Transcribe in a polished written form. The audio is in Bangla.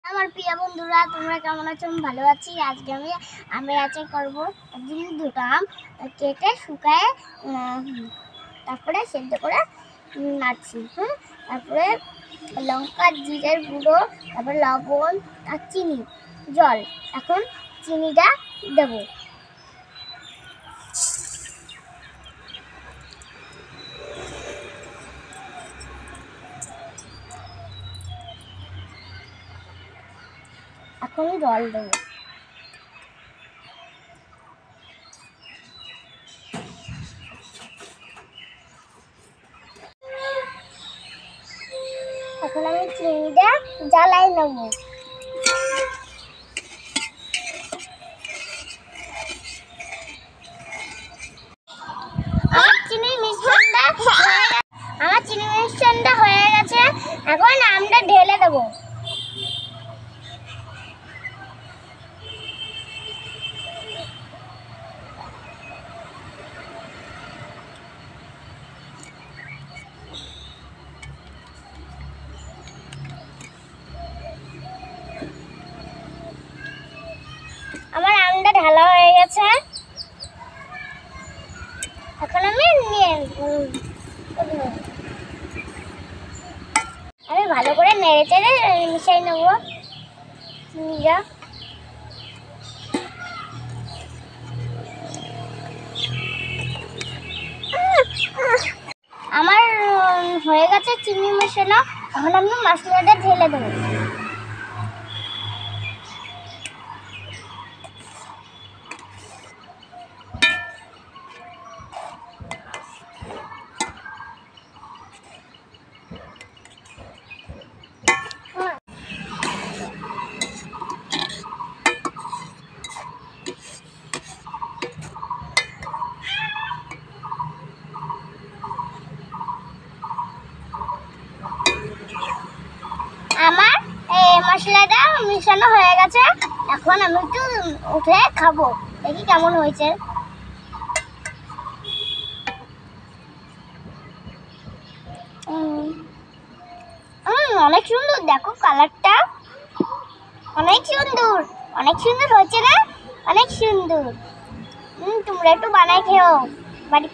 আমার প্রিয় বন্ধুরা, তোমরা কেমন আছো? আমি ভালো আছি। আজকে আমি আমের আচার করবো। একদিন দুটো আম কেটে শুকায় তারপরে সেদ্ধ করে নাড়ছি। তারপরে লঙ্কা, জিরের গুঁড়ো, তারপরে লবণ আর চিনি, জল। এখন চিনিটা দেবো। এখন জল দেবো। এখন আমি চিনিটা জ্বালাই নেবো। আমার চিনির মিশ্রণটা হয়ে গেছে। এখন আমটা ঢেলে দেবো। আমার আমটা ঢালা হয়ে গেছে। এখন আমি ভালো করে নেড়ে চেড়ে মিশিয়ে নেবো চিনিটা। আমার হয়ে গেছে চিনি মেশানো। এখন আমি মশলাটা ঢেলে দেবো। আমার মশলাটা মিশানো হয়ে গেছে। এখন আমি একটু উঠে খাবো, দেখি কেমন হয়েছে। অনেক সুন্দর, দেখো কালারটা অনেক সুন্দর। অনেক সুন্দর হয়েছে না? অনেক সুন্দর। তোমরা একটু বানাই খেও বাড়ি।